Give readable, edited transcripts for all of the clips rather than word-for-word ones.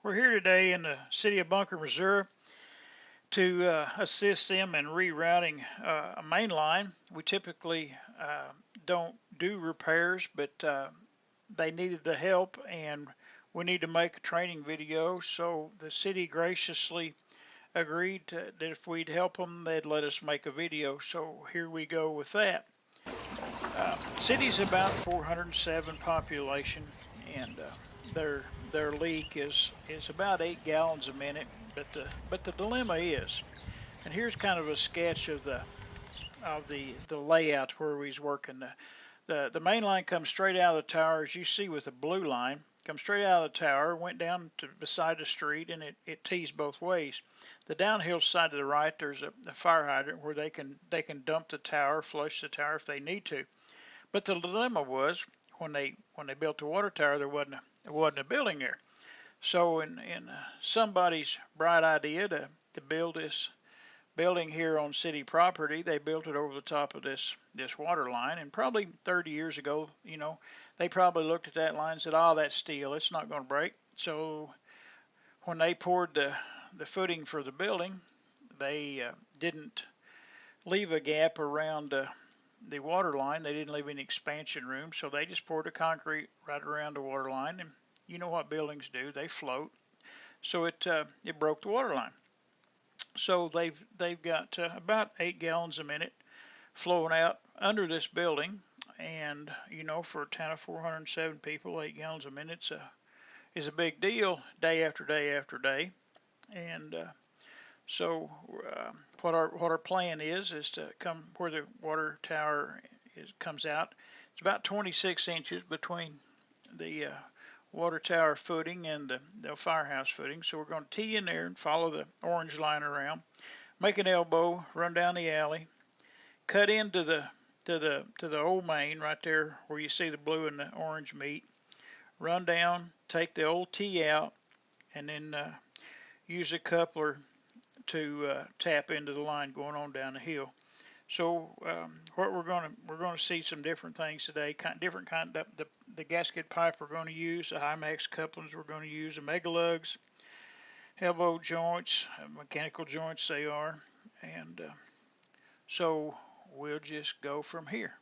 We're here today in the city of Bunker, Missouri to assist them in rerouting a main line. We typically don't do repairs, but they needed the help and we need to make a training video, so the city graciously agreed that if we'd help them, they'd let us make a video. So here we go with that. City's about 407 population, and their leak is about 8 gallons a minute. But the dilemma is, and here's kind of a sketch of the layout where he's working. The main line comes straight out of the tower, as you see with the blue line. Comes straight out of the tower, went down to beside the street, and it tees both ways. The downhill side to the right, there's a fire hydrant where they can dump the tower, flush the tower if they need to. But the dilemma was when they built the water tower, there wasn't a building there. So in somebody's bright idea to build this building here on city property, they built it over the top of this water line. And probably 30 years ago, they probably looked at that line and said, "Oh, that's steel, it's not going to break." So when they poured the footing for the building, they didn't leave a gap around the water line. They didn't leave any expansion room, so they just poured the concrete right around the water line. And you know what buildings do, they float. So it broke the water line. So they've got about 8 gallons a minute flowing out under this building, and for a town of 407 people, 8 gallons a minute is a big deal, day after day after day. And so what our plan is to come where the water tower comes out. It's about 26 inches between the water tower footing and the firehouse footing. So we're going to tee in there and follow the orange line around, make an elbow, run down the alley, cut into the old main right there where you see the blue and the orange meet, run down, take the old tee out, and then use a coupler to tap into the line going on down the hill. So what we're going to see some different things today, different kind. The gasket pipe we're going to use, the high-max couplings we're going to use, the mega lugs, elbow joints, mechanical joints they are, and so we'll just go from here.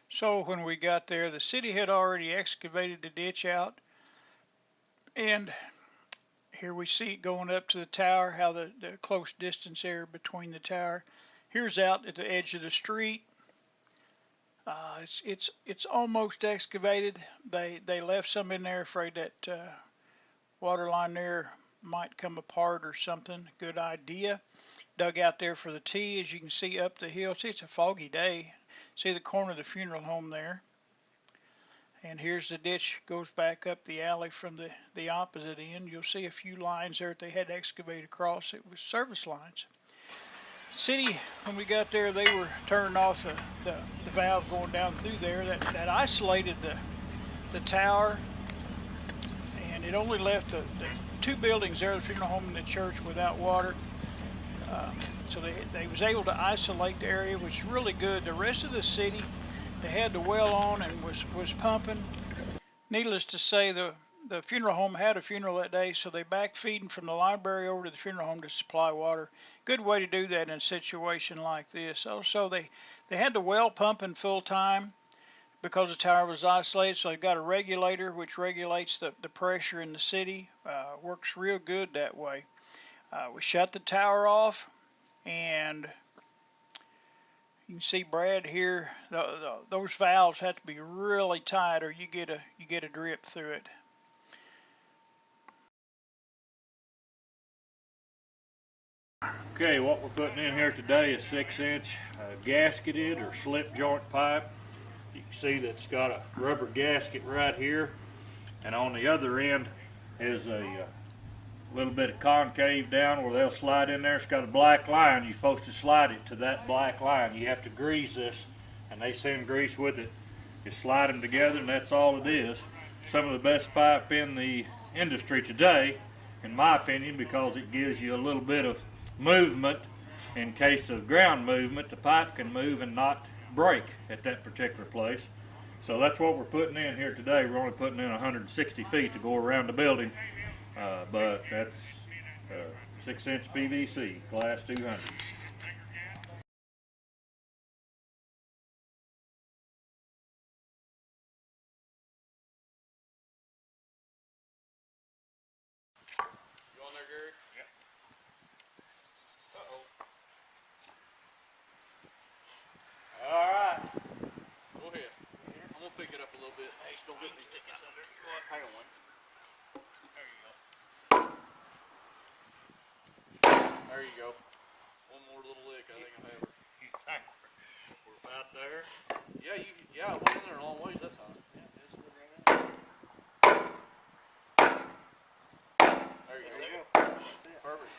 So when we got there, the city had already excavated the ditch out, and here we see it going up to the tower, how the close distance there between the tower. Here's out at the edge of the street. It's almost excavated. They left some in there, afraid that water line there might come apart or something. Good idea. Dug out there for the tee, as you can see up the hill. See, it's a foggy day. See the corner of the funeral home there. And here's the ditch, goes back up the alley from the opposite end. You'll see a few lines there that they had to excavate across. It was service lines. City, when we got there, they were turning off the valve going down through there that isolated the tower, and it only left the two buildings there, the funeral home and the church, without water. So they was able to isolate the area, which is really good. The rest of the city, they had the well on and was pumping. Needless to say, the funeral home had a funeral that day, so they back feeding from the library over to the funeral home to supply water. Good way to do that in a situation like this. Also, they had the well pumping full time because the tower was isolated, so they've got a regulator which regulates the pressure in the city. Works real good that way. We shut the tower off, and you can see Brad here. Those valves have to be really tight, or you get a drip through it. Okay, what we're putting in here today is 6-inch gasketed or slip joint pipe. You can see that it's got a rubber gasket right here, and on the other end is a little bit of concave down where they'll slide in there. It's got a black line. You're supposed to slide it to that black line. You have to grease this, and they send grease with it. You slide them together, and that's all it is. Some of the best pipe in the industry today, in my opinion, because it gives you a little bit of movement. In case of ground movement, the pipe can move and not break at that particular place. So that's what we're putting in here today. We're only putting in 160 feet to go around the building, but that's 6-inch PVC, class 200. You on there, Gary? Yeah. Uh-oh. All right. Go ahead. I'm gonna pick it up a little bit. Hey, don't get me sticking something. Hang on. There you go. One more little lick, I think I have her. You think we're about there? Yeah, it went in there a long ways that time. There you go. Perfect.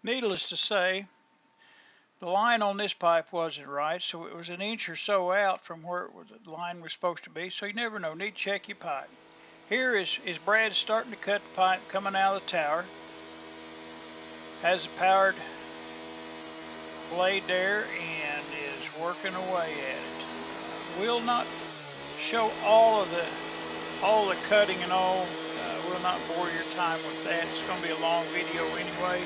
Needless to say, the line on this pipe wasn't right, so it was an inch or so out from where the line was supposed to be, so you never know. Need to check your pipe. Here is Brad starting to cut the pipe coming out of the tower. Has a powered blade there and is working away at it. Will not show all the cutting and all. Will not bore your time with that. It's going to be a long video anyway.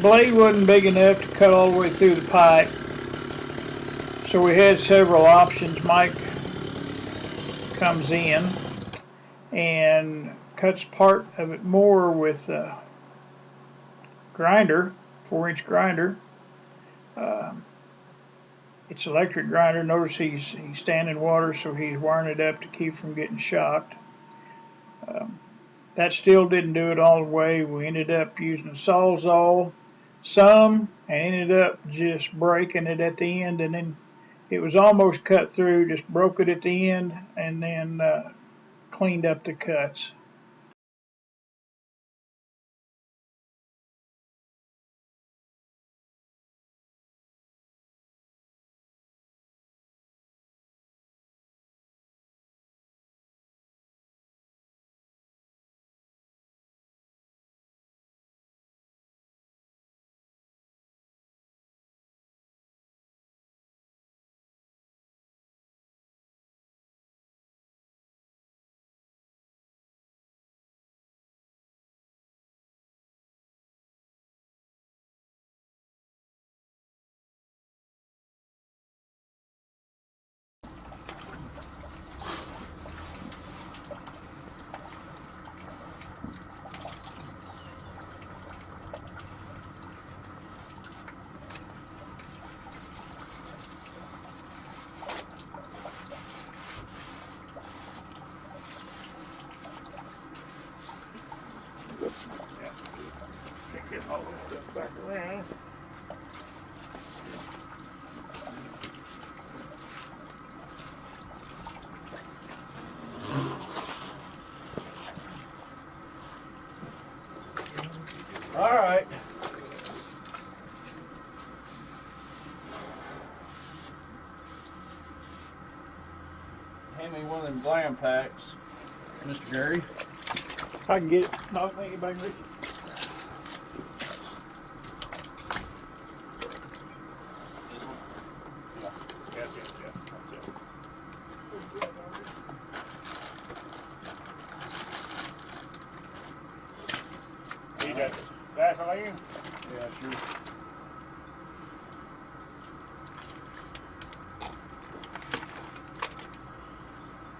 Blade wasn't big enough to cut all the way through the pipe, so we had several options. Mike comes in and cuts part of it more with a grinder, 4-inch grinder. It's electric grinder. Notice he's standing water, so he's wiring it up to keep from getting shocked. That still didn't do it all the way. We ended up using a Sawzall some and ended up just breaking it at the end, and then it was almost cut through, just broke it at the end, and then cleaned up the cuts. Get all this stuff back around. All right. Hand me one of them glam packs, Mr. Gary. I can get it. No, anybody can reach it. This one? Yeah. That's it, yeah. That's it. Need that Vaseline? Yeah, sure.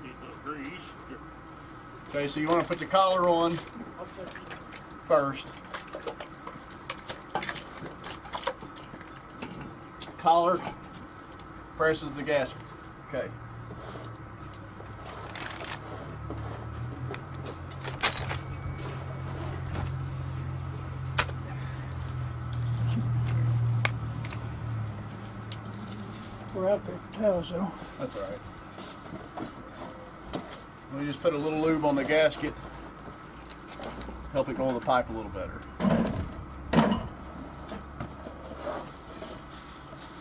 Need a little grease. Okay, so you want to put the collar on first. Collar presses the gasket. Okay. We're out there for towels though. That's all right. We just put a little lube on the gasket, help it go in the pipe a little better.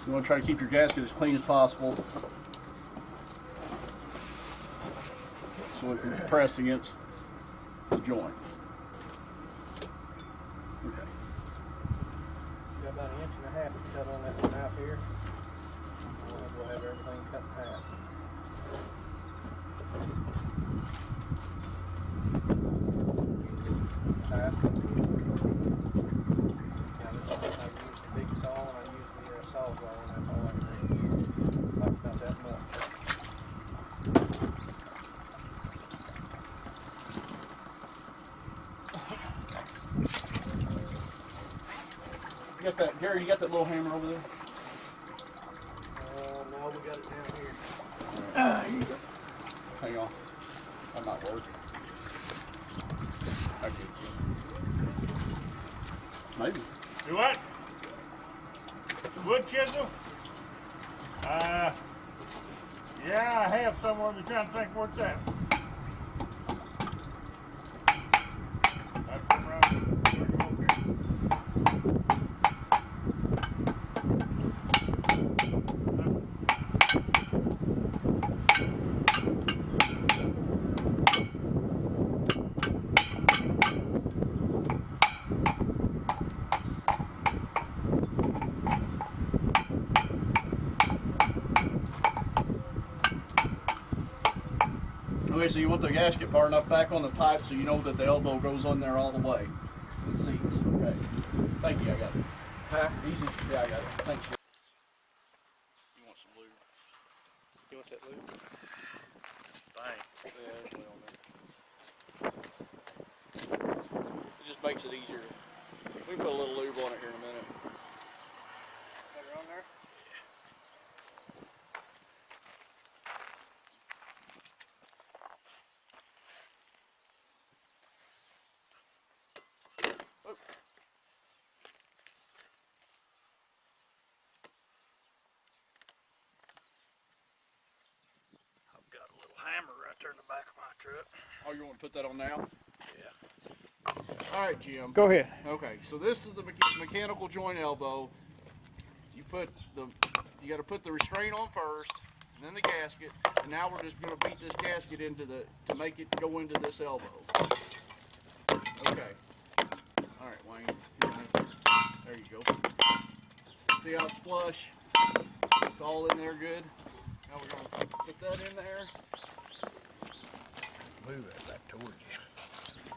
You want to try to keep your gasket as clean as possible so it can press against the joint. Okay. Got about 1.5 inches to cut on that one out here. We'll have everything cut in half. Now, I use the big saw and I use the sawzall, and that's all I can do. Like about that much. You got that, Gary? You got that little hammer over there? No, we got it down here. You go. Hang on, I'm not working. Okay. Maybe. Do what? Wood chisel? Yeah, I have somewhere. I'm trying to think where it's at. That's around. Okay, so you want the gasket far enough back on the pipe so you know that the elbow goes on there all the way. It seats. Okay. Thank you, I got it. Huh? Easy. Yeah, I got it. Thanks. You want some lube? You want that lube? Bang. Yeah, there's one on there. It just makes it easier. We can put a little lube on it here in a minute. Got it on there? I've got a little hammer right there in the back of my truck. Oh, you want to put that on now? Yeah. All right, Jim. Go ahead. Okay, so this is the mechanical joint elbow. You got to put the restraint on first, and then the gasket, and now we're just going to beat this gasket to make it go into this elbow. Okay. All right, Wayne. There you go. See how it's flush? It's all in there good. Now we're going to put that in there. Move that back towards you.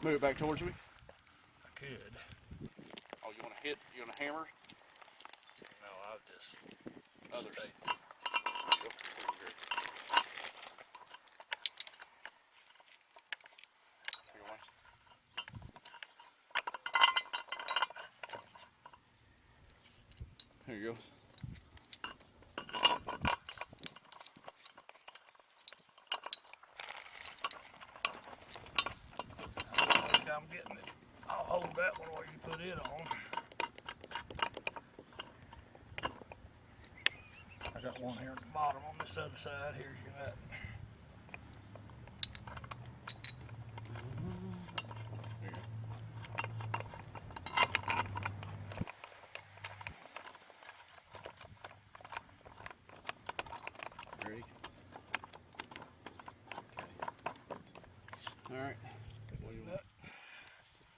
Move it back towards me. I could. Oh, you want to hammer? No, I'll just. Others. Stay. There you go. I think I'm getting it. I'll hold that one while you put it on. this other side. Here's your nut. Ready? All right. There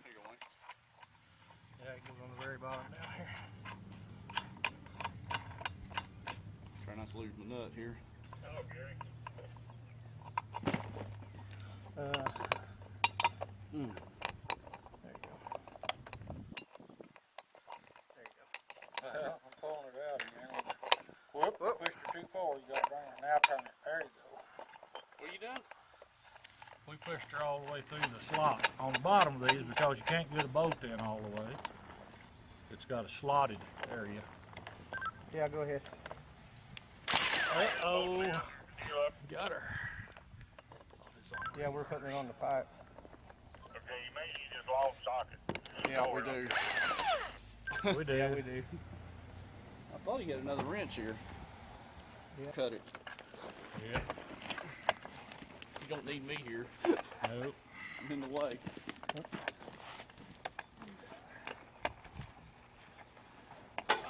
you go, Wayne. Yeah, it goes on the very bottom down here. Try not to lose my nut here. Oh, Gary. There you go. There you go. Well, I'm pulling it out again. Whoop, pushed her too far. You got to bring it. Now turn it. There you go. What you done? We pushed her all the way through the slot on the bottom of these because you can't get a bolt in all the way. It's got a slotted area. Yeah, go ahead. Uh-oh. Got her. Yeah, we're putting it on the pipe. Okay, you may use this long socket. Yeah, we do. We do. Yeah, we do. I thought he had another wrench here. Yeah. Cut it. Yeah. You don't need me here. Nope. I'm in the way.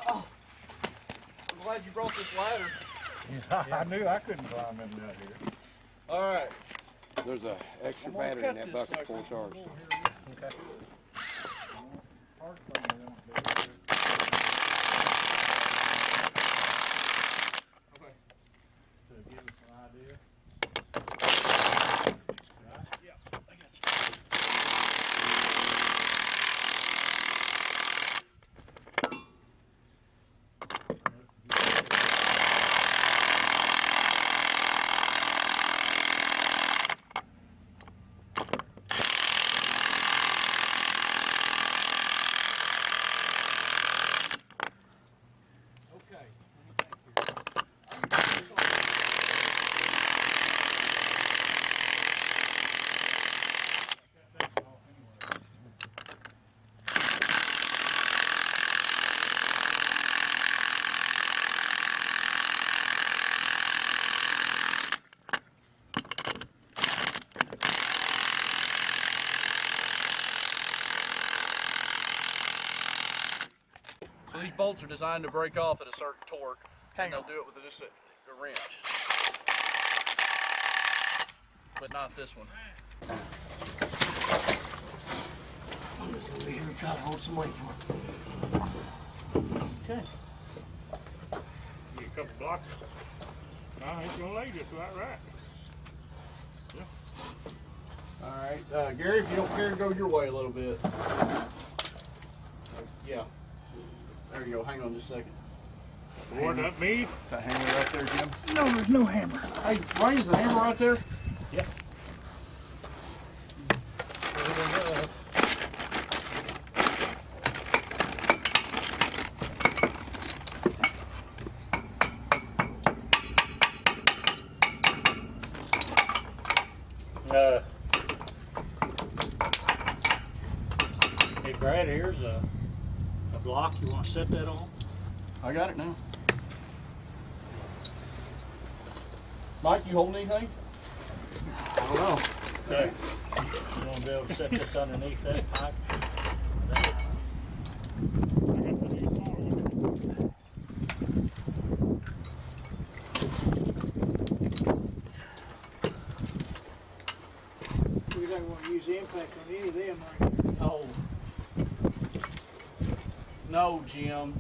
Oh, I'm glad you brought this ladder. Yeah, I knew I couldn't climb in out here. All right. There's a extra I'm gonna battery in cut that this bucket sucker. full charge. Okay. Okay. To give us an idea. Yeah, I got you. Okay. So these bolts are designed to break off at a certain torque, and they'll do it with just a wrench. But not this one. I'm just gonna be here and try to hold some weight for it. Okay. Get a couple blocks. It's gonna lay just right. All right, Gary, if you don't care, go your way a little bit. Yeah. There you go. Hang on just a second. Board up me. Is that hammer right there, Jim? No, there's no hammer. Hey, Wayne, is the hammer right there? Yeah. Hey Brad, here's a block. You want to set that on? I got it now. Mike, you holding anything? I don't know. Okay. You want to be able to set this underneath that pipe? We don't want to use the impact on any of them, right? Oh. No, Jim.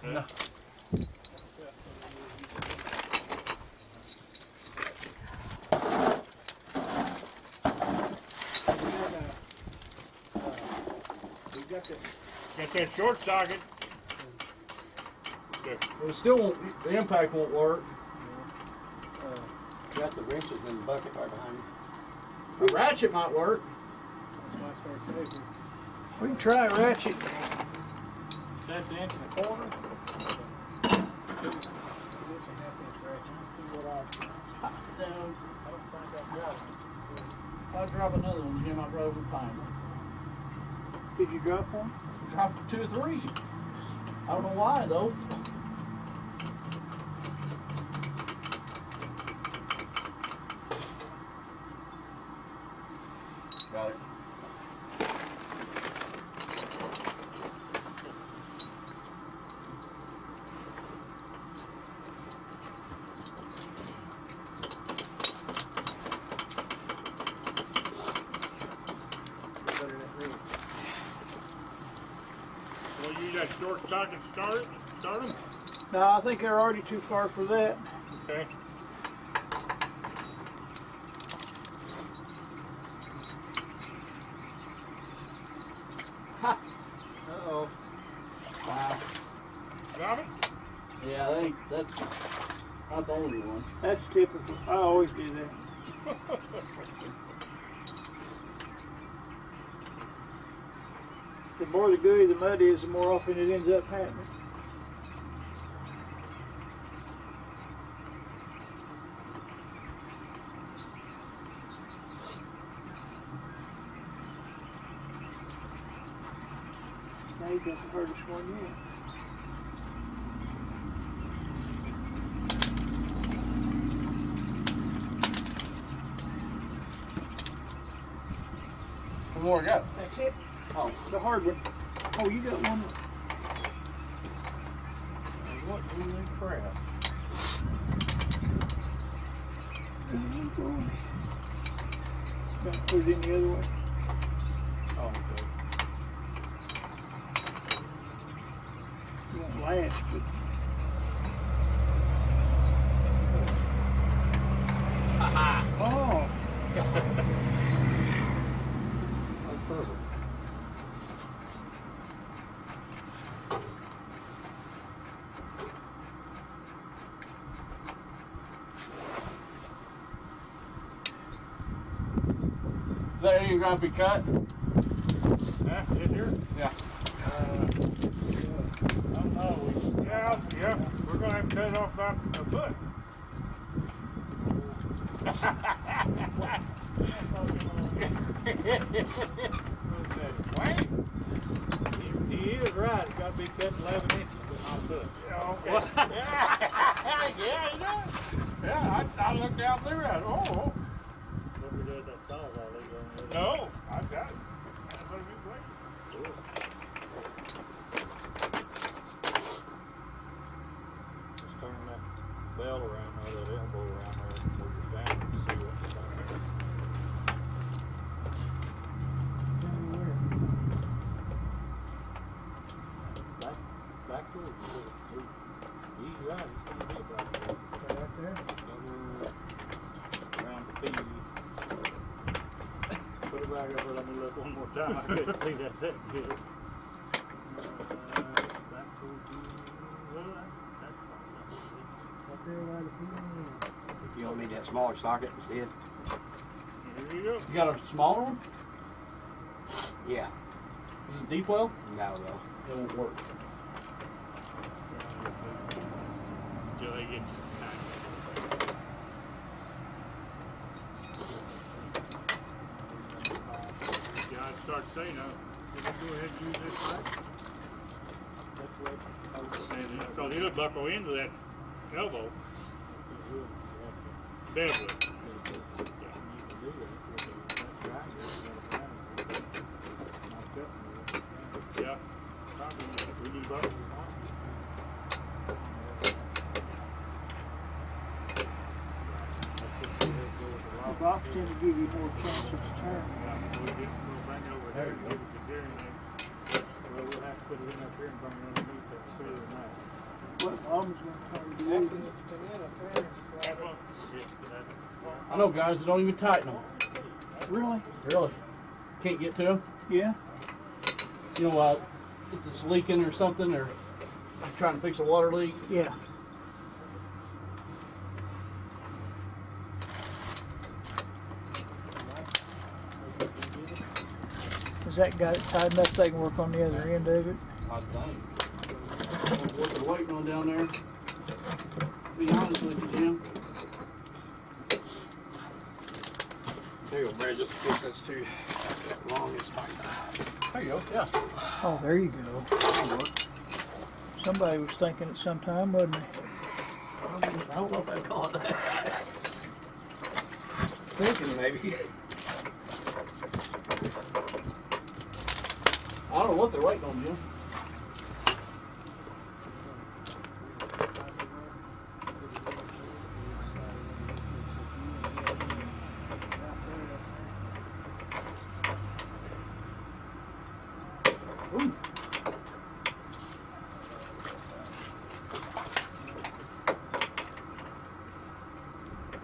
No. We got the Got that short socket. It still won't, the impact won't work. Got the wrenches in the bucket right behind you. The ratchet might work. We can try a ratchet. Set the inch and a quarter. If I drop another one, Jim, I'll over find one. Did you drop one? Dropped 2 or 3. I don't know why though. Got it. Well, you got short socket start them? No, I think they're already too far for that. Okay. Uh-oh. Wow. Got it? Yeah, that's not the only one. That's typical. I always do that. The more the gooey the mud is, the more often it ends up happening. Now you got the hardest one yet. One more, go. That's it. Oh. The hard one. Oh, you got one. What in the crap? Got to put it in the other way. Oh, okay. It won't last, but oh. That's perfect. Is that any gonna be cut? Huh? Is here? Yeah. I don't know. Yeah. We're gonna have to cut it off about a foot. He is right. It's got to be cut 11 inches, but not a foot. Okay. Yeah, he does. Yeah, I looked down through that. Oh. What we do with that saw, I'll leave it on there. No, I got it. That's what it's like. Just turn that bell around there, that elbow around there, and move it down and see what's on there. Back to it. He's right, he's gonna be back there. Right there. Around the P. Put it back up there, let me look one more time. I couldn't see that good. Back towards you. Well, that's fine. Up there by the pin. You don't need that smaller socket instead? Here you go. You got a smaller one? Yeah. Is it deep well? No, though. It won't work. Till they get yeah, I'd start saying, can we go ahead and use this pipe? And because it'll buckle into that elbow. Definitely. Yeah. We need buckles. The box tends to give you more chance of turn. We'll bring it over there and give it to Gary. Well, we'll have to put it in up here and bring it underneath that ceiling now. What mom's going to try to do? I know guys that don't even tighten them. Really? Really? Can't get to them? Yeah. You know, if it's leaking or something, or you're trying to fix a water leak. Yeah. Has that got it tied enough they can work on the other end of it? I think. What they're waiting on down there. To be honest with you, Jim. There you go, Brad. Just in case that's too long, it's fine. There you go. Yeah. Oh, there you go. Somebody was thinking at some time, wasn't they? I don't know if I'd call it that. Thinking maybe. I don't know what they're waiting on, Jim. Ooh.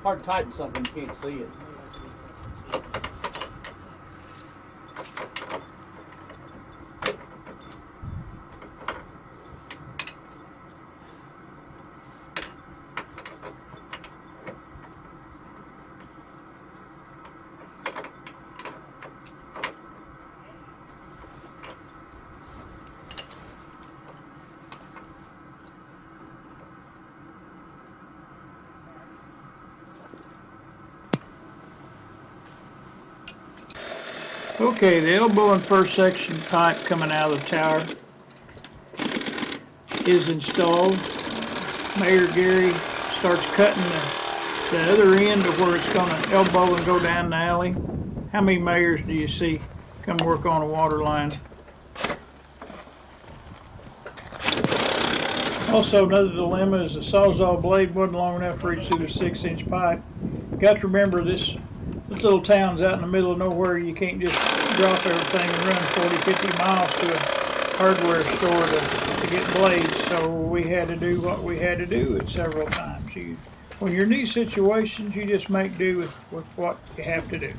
Hard to tighten something you can't see it. Okay, the elbow and first section pipe coming out of the tower is installed. Mayor Gary starts cutting the other end of where it's going to elbow and go down the alley. How many mayors do you see come work on a water line? Also, another dilemma is the Sawzall blade wasn't long enough to reach through the 6-inch pipe. Got to remember this little town's out in the middle of nowhere. You can't just drop everything and run 40, 50 miles to a hardware store to get blades. So we had to do what we had to do at several times. When you're in these situations, you just make do with what you have to do.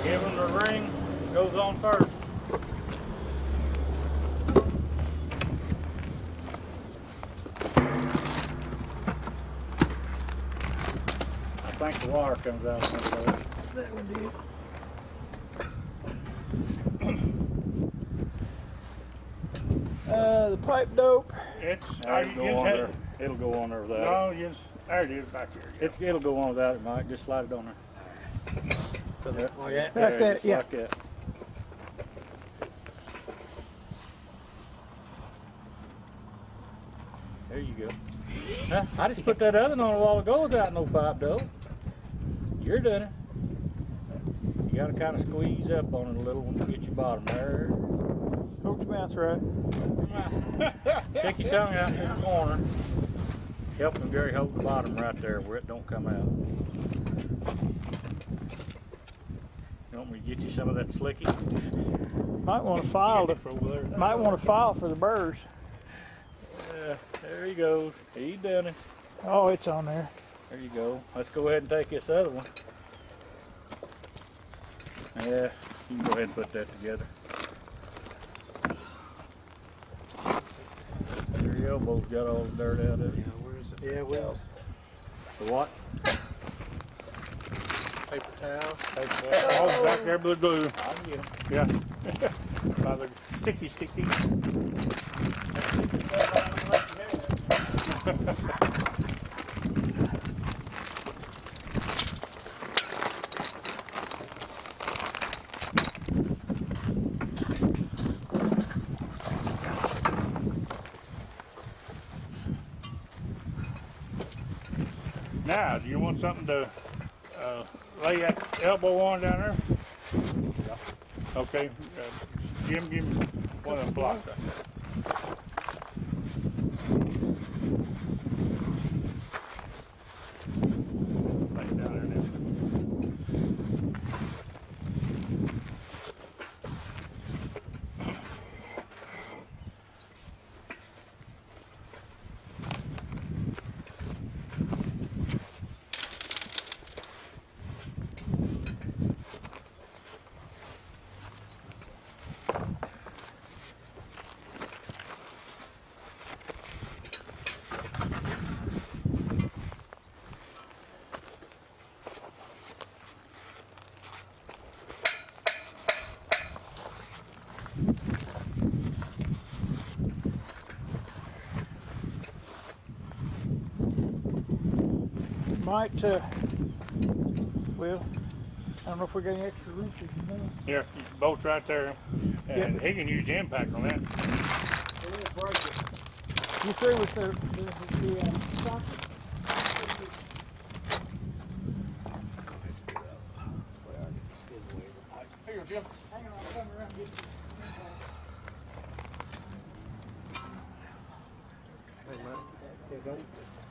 Give them the ring, goes on first. I think the water comes out of there. That would be it. The pipe dope. It's, It'll go on there. It'll go on there without it. no, yes, there it is back here. It'll go on without it, Mike. Just slide it on there. Like There, that, just yeah. like that. There you go. Huh? I just put that other one on a while ago without no pipe though. You're doing it. You gotta kind of squeeze up on it a little when you get your bottom there. Poke your mouth right. Take your tongue out to the corner. Helping Gary hold the bottom right there where it don't come out. You want me to get you some of that slicky? Might want to file for the burrs. There he goes. He done it. Oh, it's on there. There you go. Let's go ahead and take this other one. Yeah, you can go ahead and put that together. Your elbow's got all the dirt out of it. Where is it? Yeah, well. The what? Paper towel. Oh, back there, blue glue. I'll get 'em. Yeah. By the sticky. Now, do you want something to lay that elbow on down there? Okay, Jim, give me one of them blocks right there. Lay it down there now. Might, well, I don't know if we got any extra reaches. Here, bolts right there. And he can use the impact on that. It won't break it. You through with the socket? Here you go, Jim. Hang on, I'll come around and get you.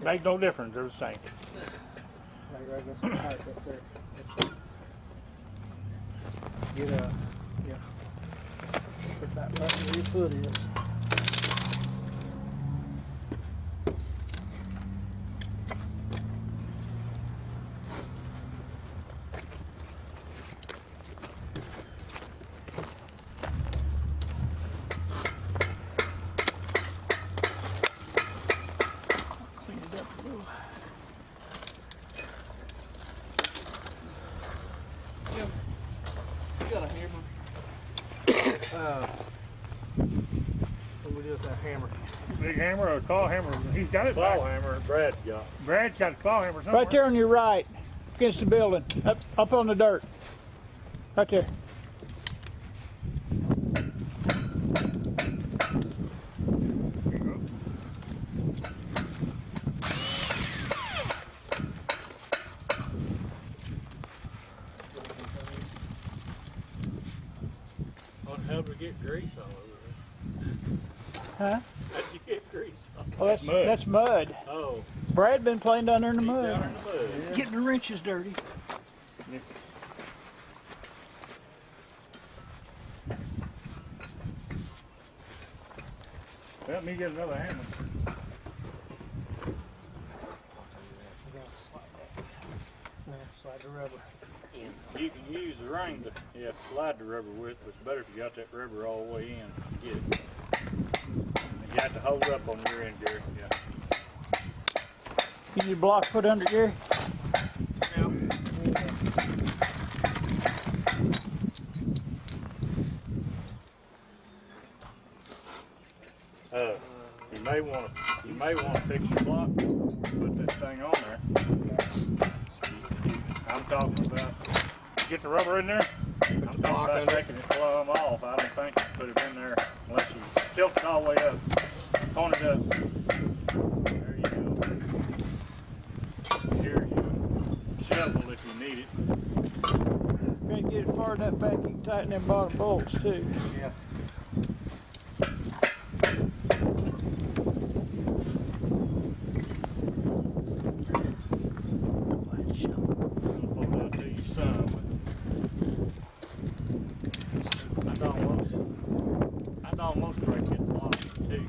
Make no difference, they're the same. Get yeah. Put that right where your foot is. Clean it up a little. You got a hammer. What we do with that hammer? Big hammer or a claw hammer? He's got it. Claw hammer, Brad's got. Brad's got a claw hammer somewhere. Right there on your right, against the building, up on the dirt. Right there. What the hell did we get grease all over it? Huh? How'd you get grease on it? Oh, mud. that's mud. Oh, Brad been playing down there in the down mud. in the mud. Getting the wrenches dirty. Let me get another hammer. Slide the rubber. You can use the ring to slide the rubber with, but it's better if you got that rubber all the way in to get it. And you have to hold up on your end, Gary. Yeah. Can you block put under Gary? You may want to fix your block. Put that thing on there. I'm talking about. Get the rubber in there. I'm talking about taking it plumb off. I don't think you put it in there unless you tilt it all the way up. Point it up. There you go. Here's your shovel if you need it. Try to get it far enough back, you can tighten them bottom bolts too. Yeah. Pull that to you some. I'd almost break it block too.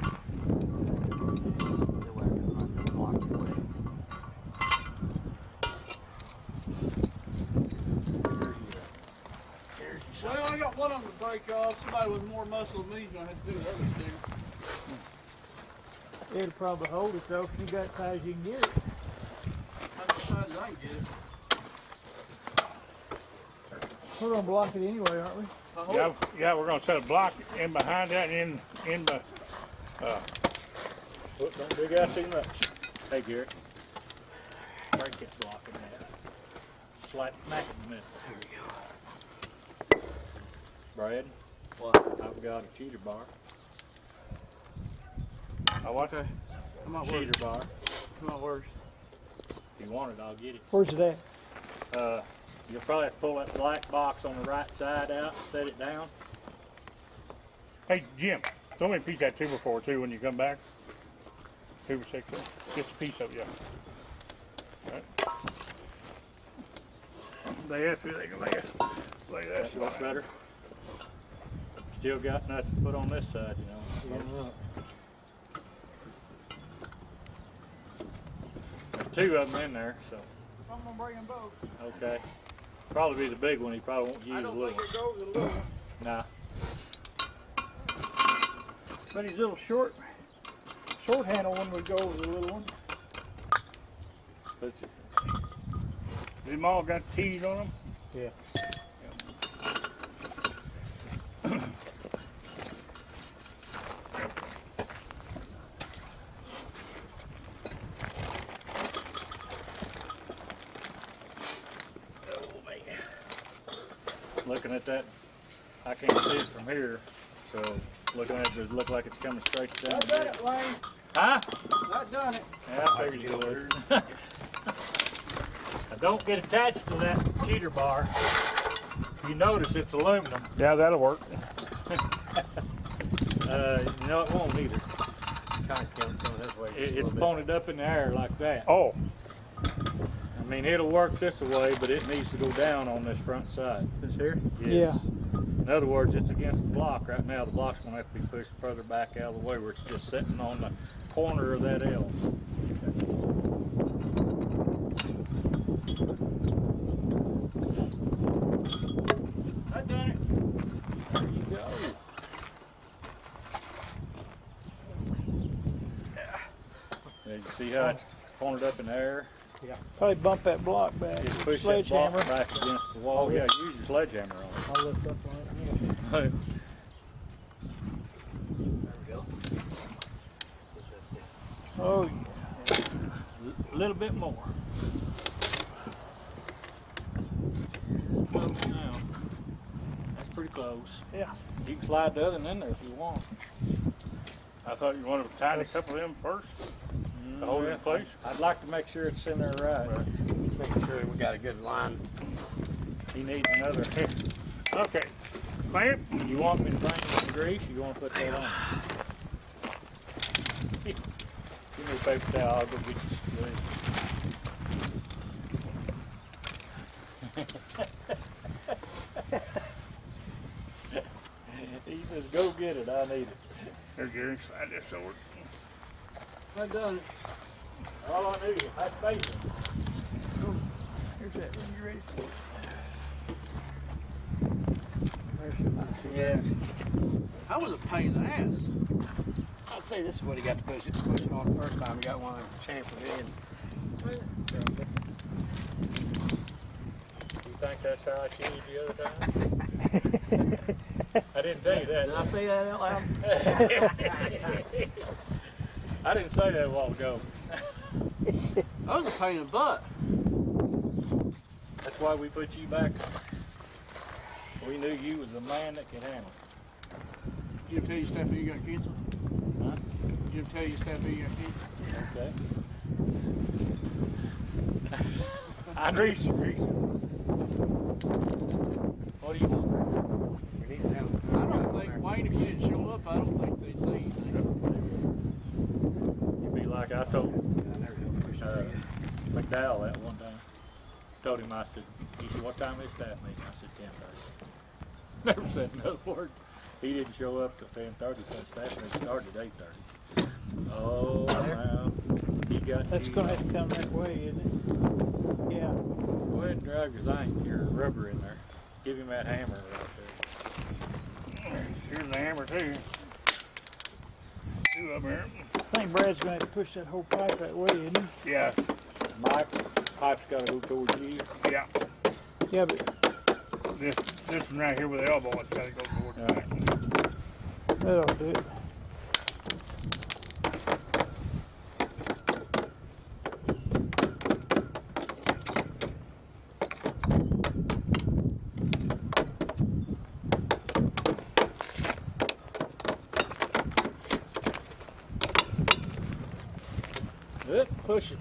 Well, I got one of them to break off. Somebody with more muscle than me is going to have to do the other two. It'll probably hold it though if you got tight as you can get it. That's as tight as I can get it. We're gonna block it anyway, aren't we? I hope. Yeah, we're gonna set a block in behind that and in the Look, don't dig out too much. Hey, Gary. Break that block in half. Slap smack it in the middle. Here we go. Brad, What? I've got a cheater bar. Okay. Come on, Cheater bar. Come on, worse. If you want it, I'll get it. Where's it at? You'll probably have to pull that black box on the right side out and set it down. Hey Jim, throw me a piece of that 2x4 too when you come back. 2x6, just a piece of it, yeah. Right. They have to, they can lay it. Lay that. That's much better. Still got nuts to put on this side, you know. There's two of them in there, so. I'm gonna bring them both. Okay. Probably be the big one. He probably won't use I the don't little think one. it goes a little one. Nah. But his little short handle one would go over the little one. But Them all got teeth on them? yeah. Looking at that I can't see it from here, so looking at it, does it look like it's coming straight down Not the done ditch? it, Wayne. Huh? Not done it. Yeah, I figured you would. Now don't get attached to that cheater bar. You notice it's aluminum. Yeah, that'll work. You know, it won't either. Kind of coming this way. It's pointed up in the air like that. Oh, I mean, it'll work this way, but it needs to go down on this front side. This here? Yes. In other words, it's against the block. Right now, the block's going to have to be pushed further back out of the way where it's just sitting on the corner of that L. Not done it. There you go. There you see how it's pointed up in the air? Probably bump that block back. Just with push that block sledgehammer. back against the wall. Yeah, use your sledgehammer on I'll lift up on it. it. There we go. Oh, A little bit more. Close now. That's pretty close. yeah. You can slide the other one in there if you want. I thought you wanted to tighten a couple of them first to hold it in place. I'd like to make sure it's in there right. Making sure we got a good line. He needs another. Okay, clamp. You want me to bring you some grease? You want to put that on? Give me a paper towel. I'll go get you some grease. He says, "Go get it. I need it." There, Gary, slide this over. Not done it. All I knew, I'd face it. Here's that when you're ready for it. There's your line. Yeah. That was a pain in the ass. I'd say this is what he got to push it on the first time. He got one chamfered in. You think that's how I cheated the other time? I didn't tell you that. Did I say that out loud? I didn't say that a while ago. That was a pain in the butt. That's why we put you back. We knew you was the man that could handle it. You didn't tell you stuff you got cancel? Huh? You didn't tell you stuff you got cancel? Okay. I grease you, grease. What do you want? We need to have I don't think, Wayne, if you didn't show up, I don't think they'd say anything. You'd be like I told push McDowell that one time. Told him, I said, he said, "What time is staff meeting?" I said, 10:30. Never said another word. He didn't show up till 10:30, so staff meeting started at 8:30. Oh, wow. He got That's you. gonna have to come that way, isn't it? Yeah. Go ahead and drag your zinc, your rubber in there. Give him that hammer right there. Here's the hammer too. Two of them here. I think Brad's gonna have to push that whole pipe that way, isn't he? Yeah, Mike, pipe's gotta go towards you. yeah. Yeah, but This one right here with the elbow, it's gotta go toward the back. that'll do it. Good, push it.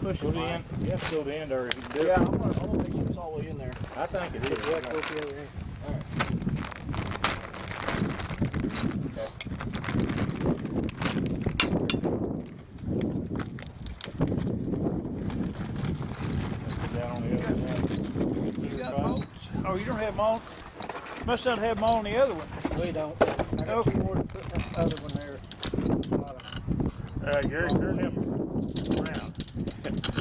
Push Go it to the end. You have to go to the end or you can do it. Yeah, I want to make sure it's all the way in there. I think it is. Yeah, go the other end. Down on the other end. You got bolts? Oh, you don't have them on? Must not have them on the other one. We don't. I got two more to put that other one there. Gary, turn them around.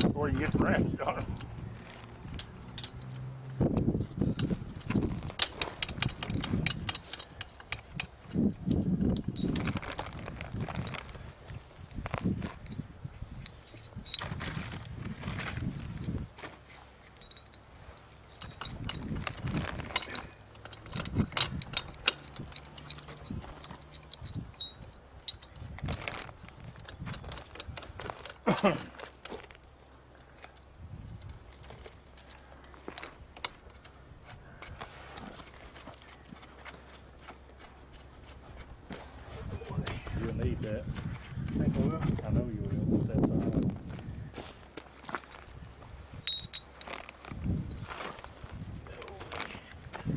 Before you get the rest on them. you'll need that. Think I will. I know you will. That's all right.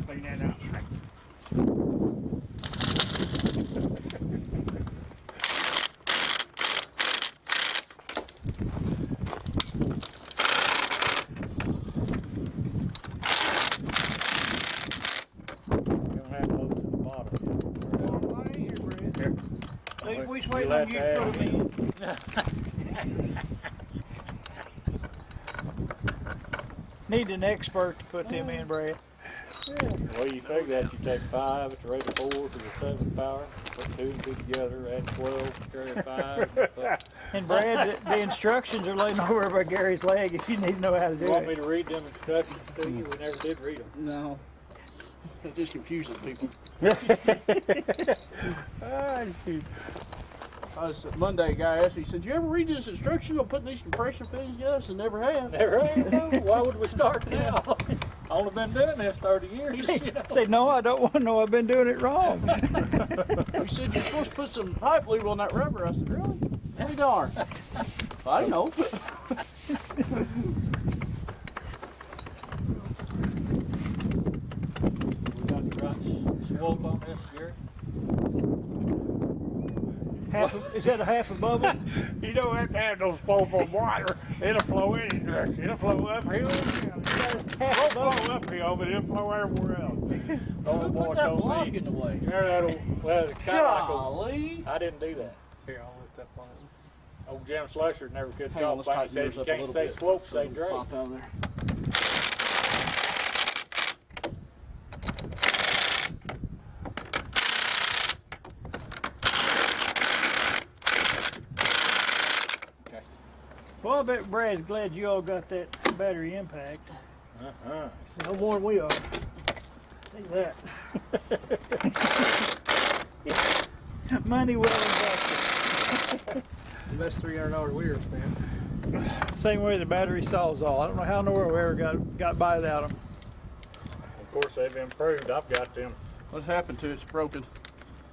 Clean that out. Don't have to look to the bottom. We just You waiting let on you to that put them in. Need an expert to put them in, Brad. Well, you figure that you take 5 at the rate of 4 to the 7th power, put 2 and 2 together, add 12, carry 5. And Brad, the instructions are laying over by Gary's leg if you need to know how to do You want me it. to read them instructions to you? We never did read them. No. It just confuses people. Monday, a guy asked me, he said, "You ever read this instruction on putting these compression fittings together?" I said, "Never have." Never have. No. Why would we start now? Only been doing this 30 years. Say, no, I don't want to know. I've been doing it wrong. He said, "You're supposed to put some pipe lube on that rubber." I said, "Really? Any darn." I don't know. We got the right slope on this, Gary. Is that a half a bubble? You don't have to have no flow from water. It'll flow any direction. It'll flow uphill. It'll flow uphill, but it'll flow everywhere else. Oh, boy, Put that told block me. in the way. Remember that old, well, it's kind of like old, Golly. I didn't do that. Here, I'll lift up on it. Old Jim Slusher never could Hang on, talk let's about it. He tighten said yours you up a can't little say bit slope, so say it'll drain. pop out of there. Well, I bet Brad's glad you all got that battery impact. Uh-huh. No more than we are. Take that. Money well invested. The best $300 we ever spent. Same way the battery Sawzall. I don't know how in the world we ever got by without them. Of course, they've improved. I've got them. What's happened to it? It's broken.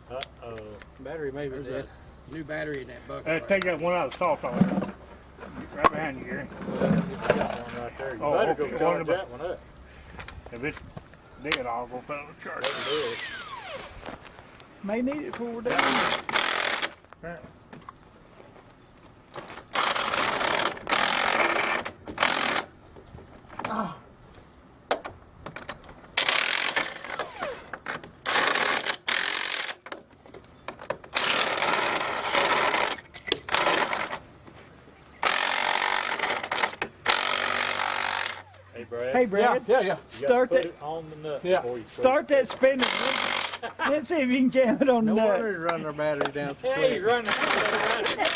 Uh-oh. Battery maybe Where's dead. New battery in that bucket. Take that one out of the salt on it. Right behind you, Gary. One right there. You Oh, better okay. go charge that one up. If it's dead, I'll go put it on the charger. Let me do it. May need it before we're done. Hey, Brad. Hey, Brad. Yeah. You gotta Start put that. it on the nut Yeah. before you Start that spinner. Let's see if you can jam it on the No nut. wonder they run their battery down so Hey, quick. he's running around.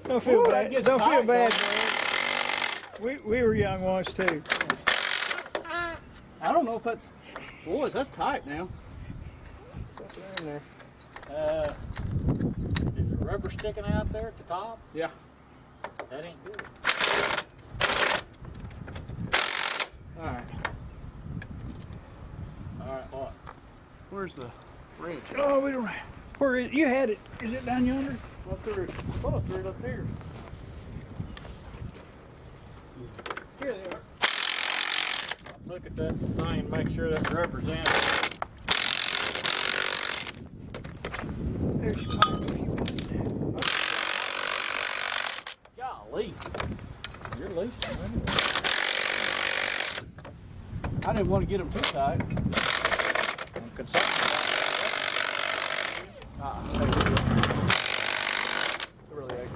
Don't feel Ooh, that bad. gets Don't feel tight, bad, don't Brad. We were young once too. I don't know if that's. Boys, that's tight now. Something in there. Is the rubber sticking out there at the top? Yeah. That ain't good. All right. All right, what? Where's the wrench? Oh, we don't. Where is you had it? Is it down yonder? I threw it up here. Here they are. Look at that thing and make sure that rubber's in. There's your pipe if you want it. Golly. You're leasing them anyway. I didn't want to get them too tight. I'm concerned about Really ain't.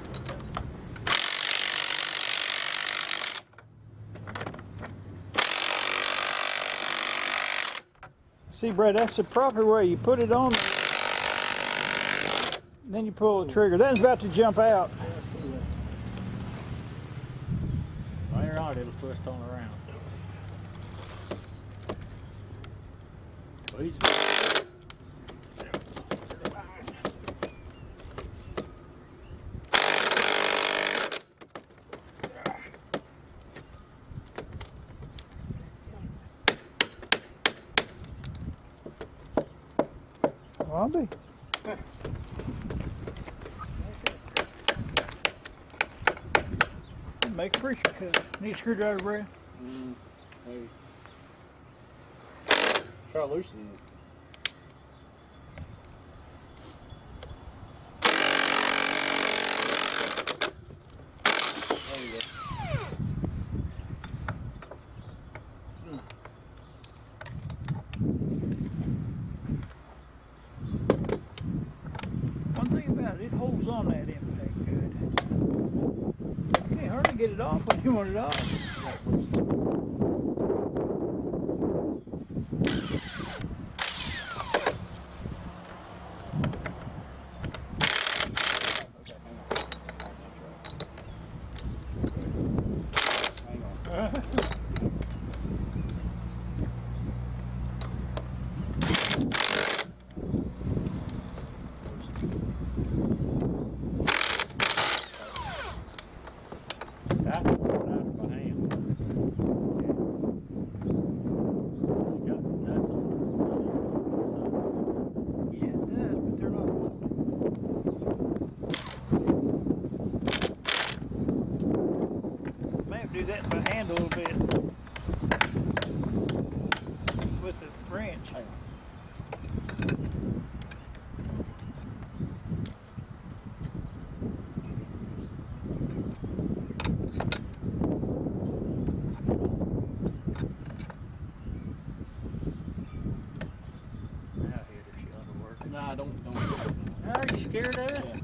See, Brad, that's the proper way. You put it on, then you pull the trigger. That's about to jump out. later on it'll twist on around. Well, he's I'll be. Make a pressure cut. Need a screwdriver, Brad? Maybe. Try loosening it. There you go. One thing about it, it holds on that impact good. You can't hardly get it off when you want it off. That one out of my hand. It's got nuts on Yeah, it does, but they're not welded. May have to do that by hand a little bit with the wrench. Hang on. Now here, she ought to work. Nah, don't. Are you scared of it? Yeah.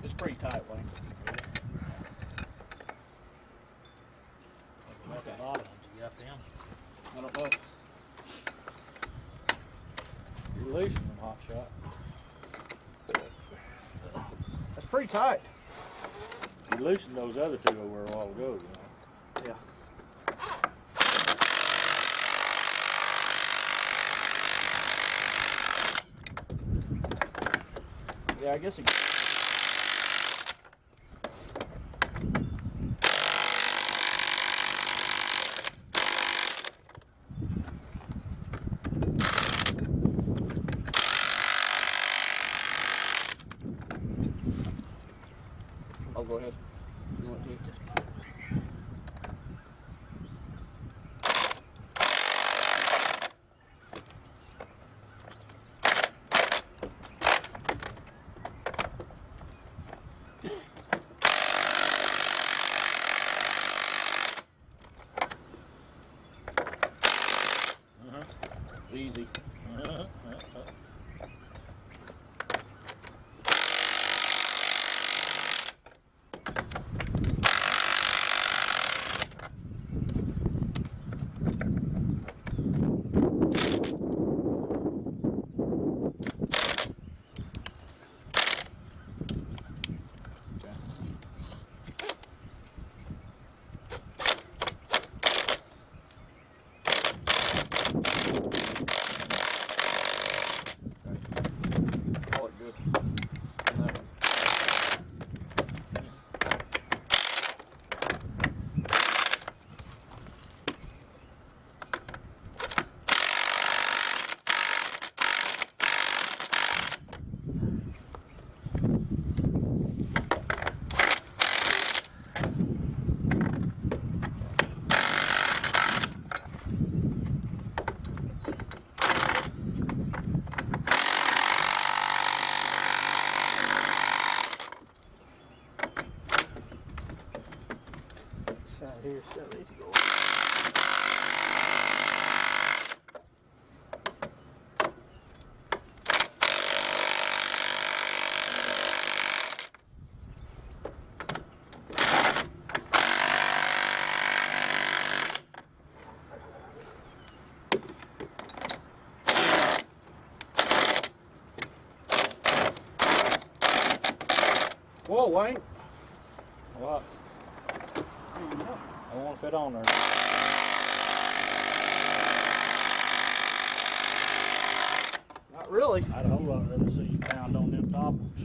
It's pretty tight, Wayne. What the bottom ones, you got them? I don't know. You're loosening them, hot shot. That's pretty tight. You loosened those other two over a while ago, you know. Yeah. Yeah, I guess it. I'll go ahead. You want to? Easy. Call it good. On that one. Side here, so these go. Whoa, Wayne. What? I won't fit on there. Not really. I'd a whole lot rather see you pound on them top ones.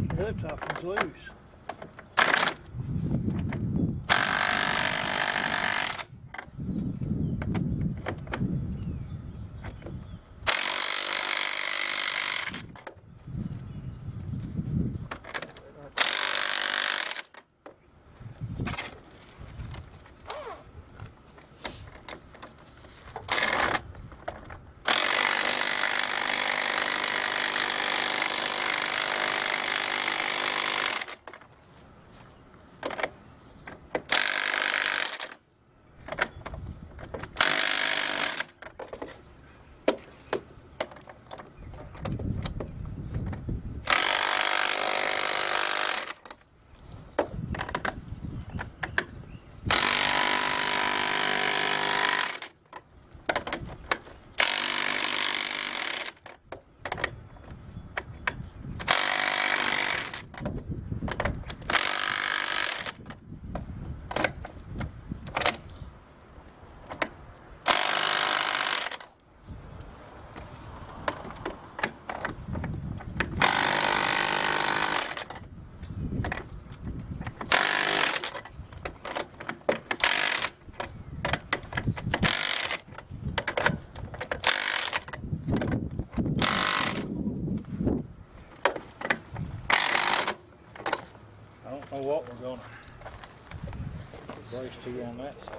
The hub top is loose. Oh, what we're gonna brace to on that side.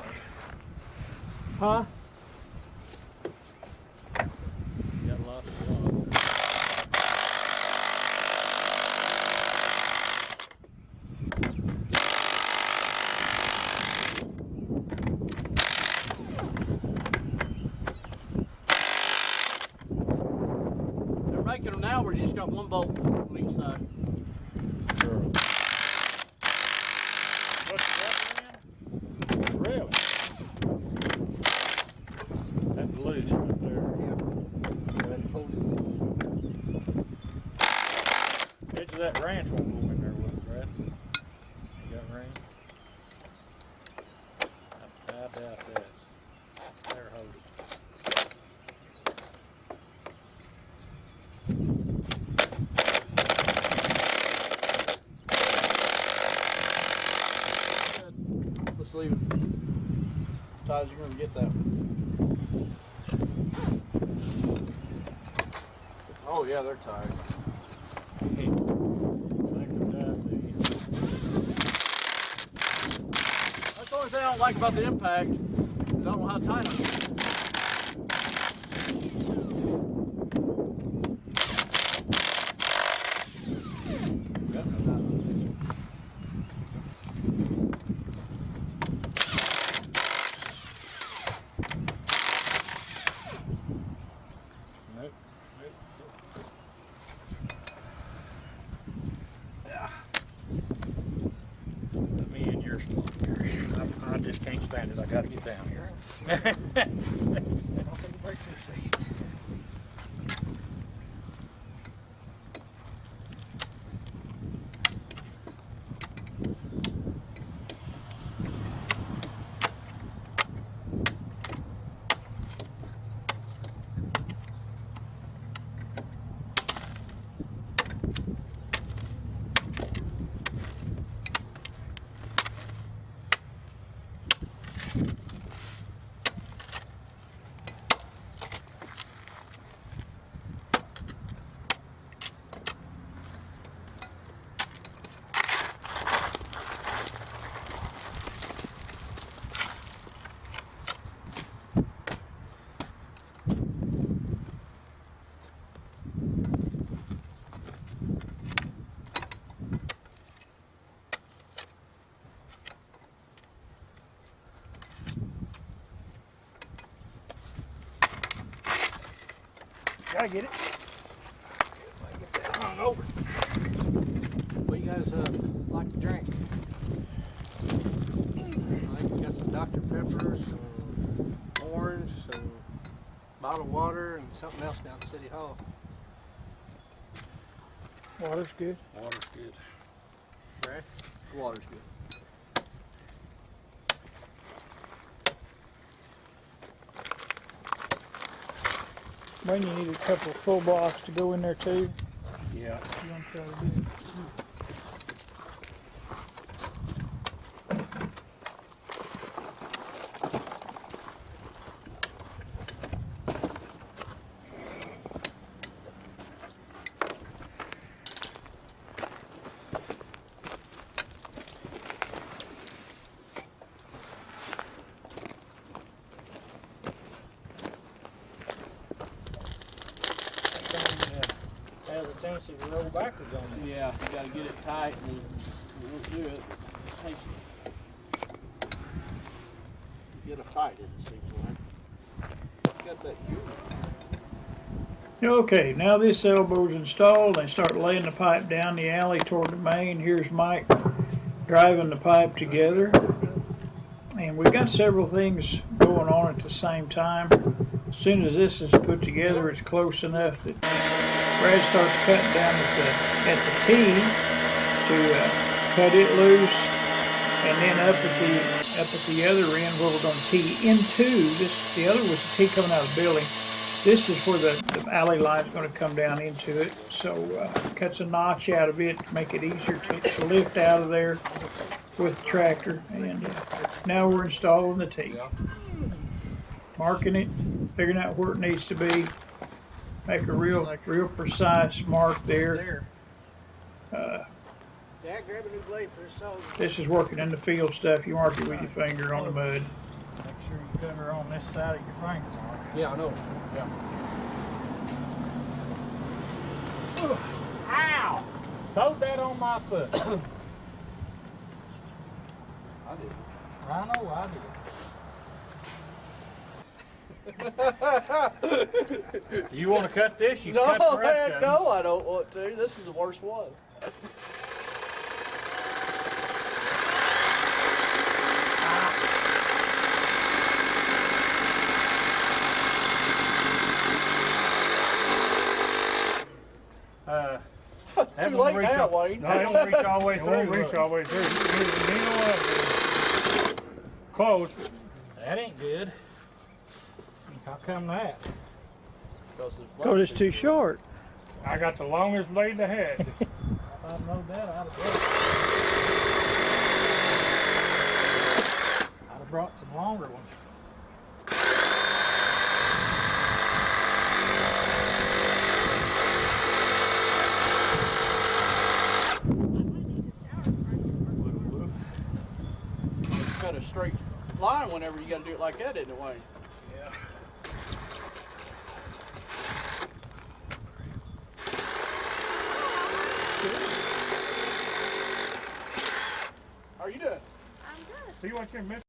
Huh? Got lots of love. They're making them now where you just got one bolt on each side. Sure. What's that in? Really? That's loose right there. Edge of that ranch won't go in there with it, Brad. You got rain? I doubt that. There, hold it. Let's leave it. Tides, you're gonna get that. Oh yeah, they're tied. That's the only thing I don't like about the impact is I don't know how tight I am. Nope. Put me in your spot here. I just can't stand it. I gotta get down here. Gotta get it. Get that on over. What you guys like to drink? I think we got some Dr. Pepper, some orange, some bottled water, and something else down at City Hall. Water's good. Water's good. Right? The water's good. When you need a couple of full blocks to go in there too. Yeah. You want to try to do it. Has a tendency to roll backwards on it. Yeah, you gotta get it tight and you won't do it. It takes you gotta fight it, it seems like. You got that glue. Okay, now this elbow's installed. They start laying the pipe down the alley toward the main. Here's Mike driving the pipe together. And we've got several things going on at the same time. As soon as this is put together, it's close enough that Brad starts cutting down at the T to cut it loose, and then up at the other end where we're going to tee into this. The other was the T coming out of the building. This is where the alley line is going to come down into it. So cuts a notch out of it to make it easier to lift out of there with the tractor. And now we're installing the T. Marking it, figuring out where it needs to be. Make a real precise mark there. Dad, grab a new blade for his saw. This is working in the field stuff. You mark it with your finger on the mud. Make sure you cover on this side of your finger mark. Yeah, I know. Yeah. Ow! Throw that on my foot. I did. I know I did. You want to cut this? You No, cut the rest heck of no, I don't want to. This is the worst one. That Too won't late reach now, all- Wayne. No, it won't reach all the way It through. won't reach look. all the way through. You know what? Close. That ain't good. How come that? Because it's too short. I got the longest blade I had. If I'd known that, I'd have brought some longer ones. Cut a straight line whenever you got to do it like that, isn't it, Wayne? Yeah. How are you doing? See what you're missing?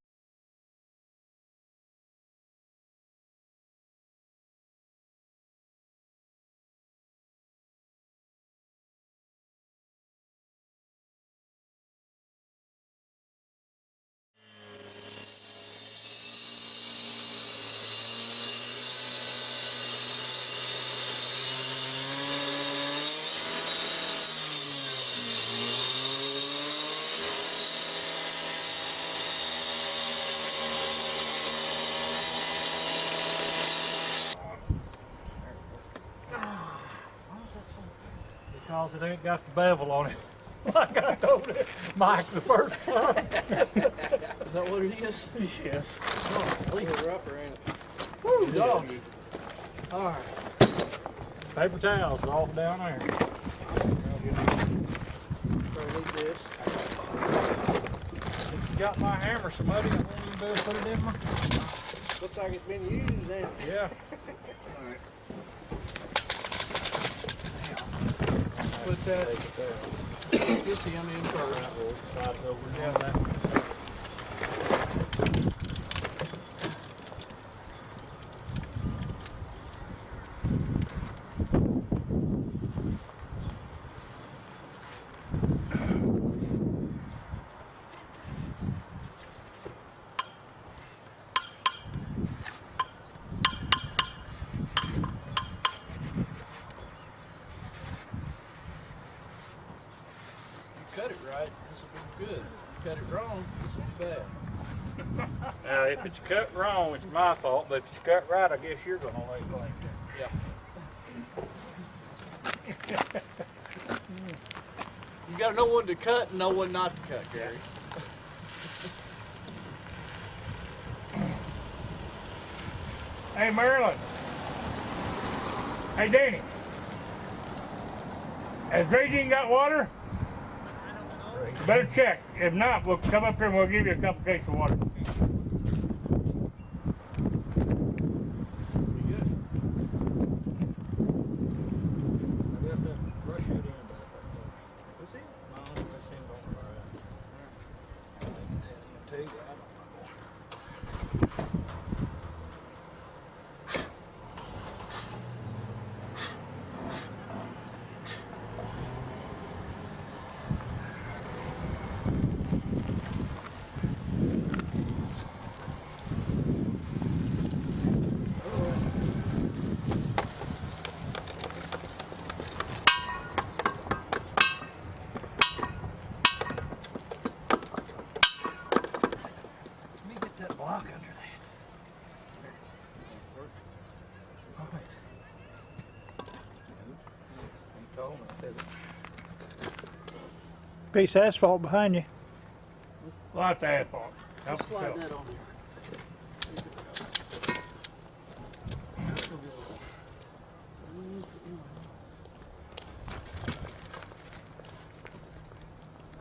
Because it ain't got the bevel on it. Like I told it, Mike the first time. Is that what it is? Yes. A little rougher, ain't it? Woo, dog. All right. Paper towels all down there. So leave this. If you got my hammer so muddy, I won't even be able to put it in my... Looks like it's been used then. Yeah. Put that. This end in first. Slide it over Yeah. on that. Cut it right, this will be good. Cut it wrong, this will be bad. Now, if it's cut wrong, it's my fault, but if it's cut right, I guess you're gonna lay blame. Yeah. You gotta know when to cut and know when not to cut, Gary. Hey, Marilyn. Hey, Danny. Has Grading got water? You better check. If not, we'll come up here and we'll give you a couple cases of water. Be good. I got that brush head in back there. Let's see. No, that's in on the right. I'll tell you, I don't know. Let me get that block under that. All right. You told me, says it. Piece of asphalt behind you. Lots of asphalt. Help Slide yourself. that on there.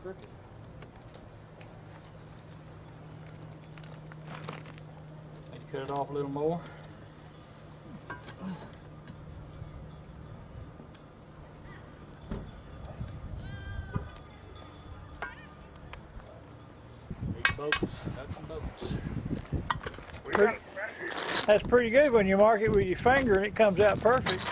crooked. Need to cut it off a little more. Need boats, nuts and bolts. We got it. That's pretty good when you mark it with your finger and it comes out perfect.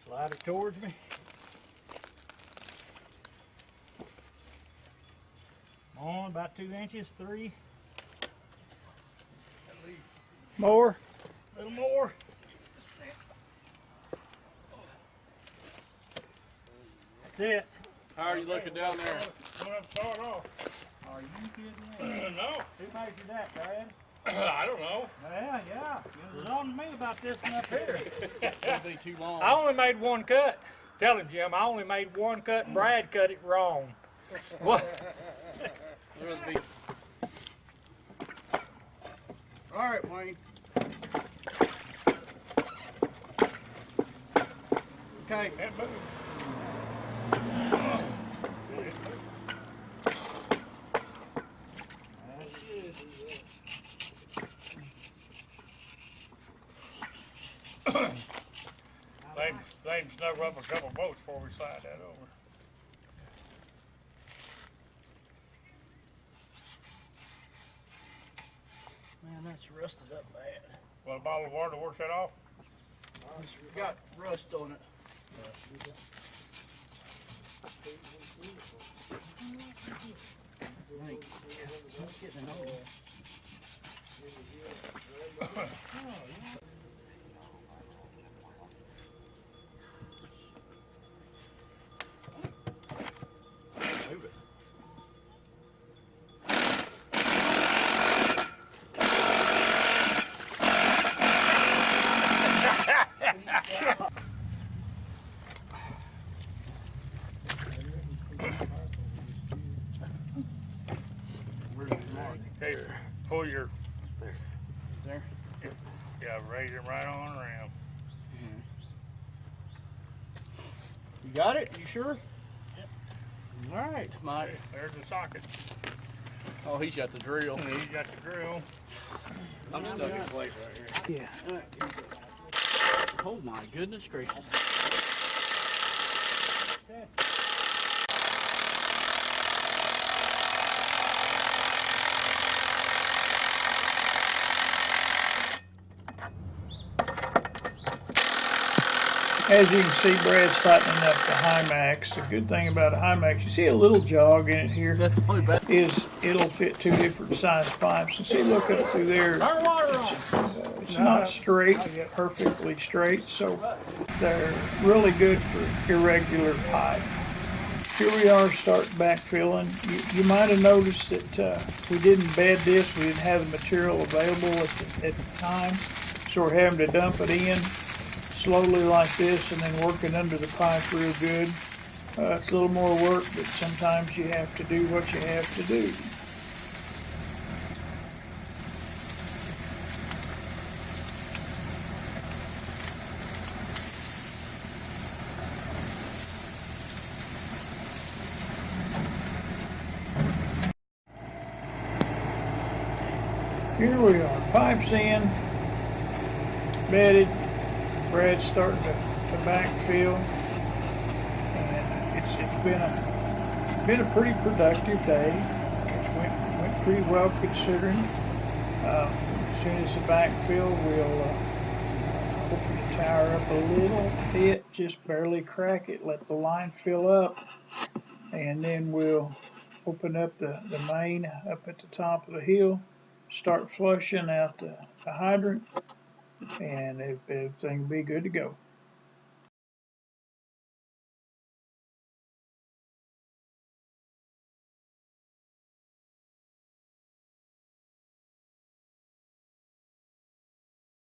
Slide it towards me. On about 2 inches, 3. More. A little more. That's it. How are you looking down there? When I start off. Are you kidding me? No, Who measured that, Brad? I don't know. Yeah. You was on to me about this one up here. It'll be too long. I only made one cut. Tell him, Jim, I only made one cut and Brad cut it wrong. What? There'll be... All right, Wayne. Okay. That move. They can snuggle up a couple boats before we slide that over. Man, that's rusted up bad. Want a bottle of water to wash that off? It's got rust on it. Like, it's getting old. Move it. Where's your mark? Okay, pull your, There? yeah, raise it right on around. You got it? You sure? Yep. All right, Mike. There's the socket. Oh, he's got the drill. You got the drill. I'm stuck in plate right here. Yeah. Oh my goodness gracious. As you can see, Brad's tightening up the Hymax. The good thing about a Hymax, you see a little jog in it here, That's only bad. is it'll fit 2 different size pipes. And see, look up through there. Turn water on. It's not straight, perfectly straight, so they're really good for irregular pipe. Here we are starting backfilling. You might have noticed that we didn't bed this. We didn't have the material available at the time, so we're having to dump it in slowly like this and then working under the pipe real good. It's a little more work, but sometimes you have to do what you have to do. Here we are, pipes in, bedded. Brad's starting to backfill, and it's been a pretty productive day. It went pretty well considering. As soon as the backfill, we'll hopefully tower up a little bit, just barely crack it, let the line fill up, and then we'll open up the main up at the top of the hill, start flushing out the hydrant, and everything will be good to go.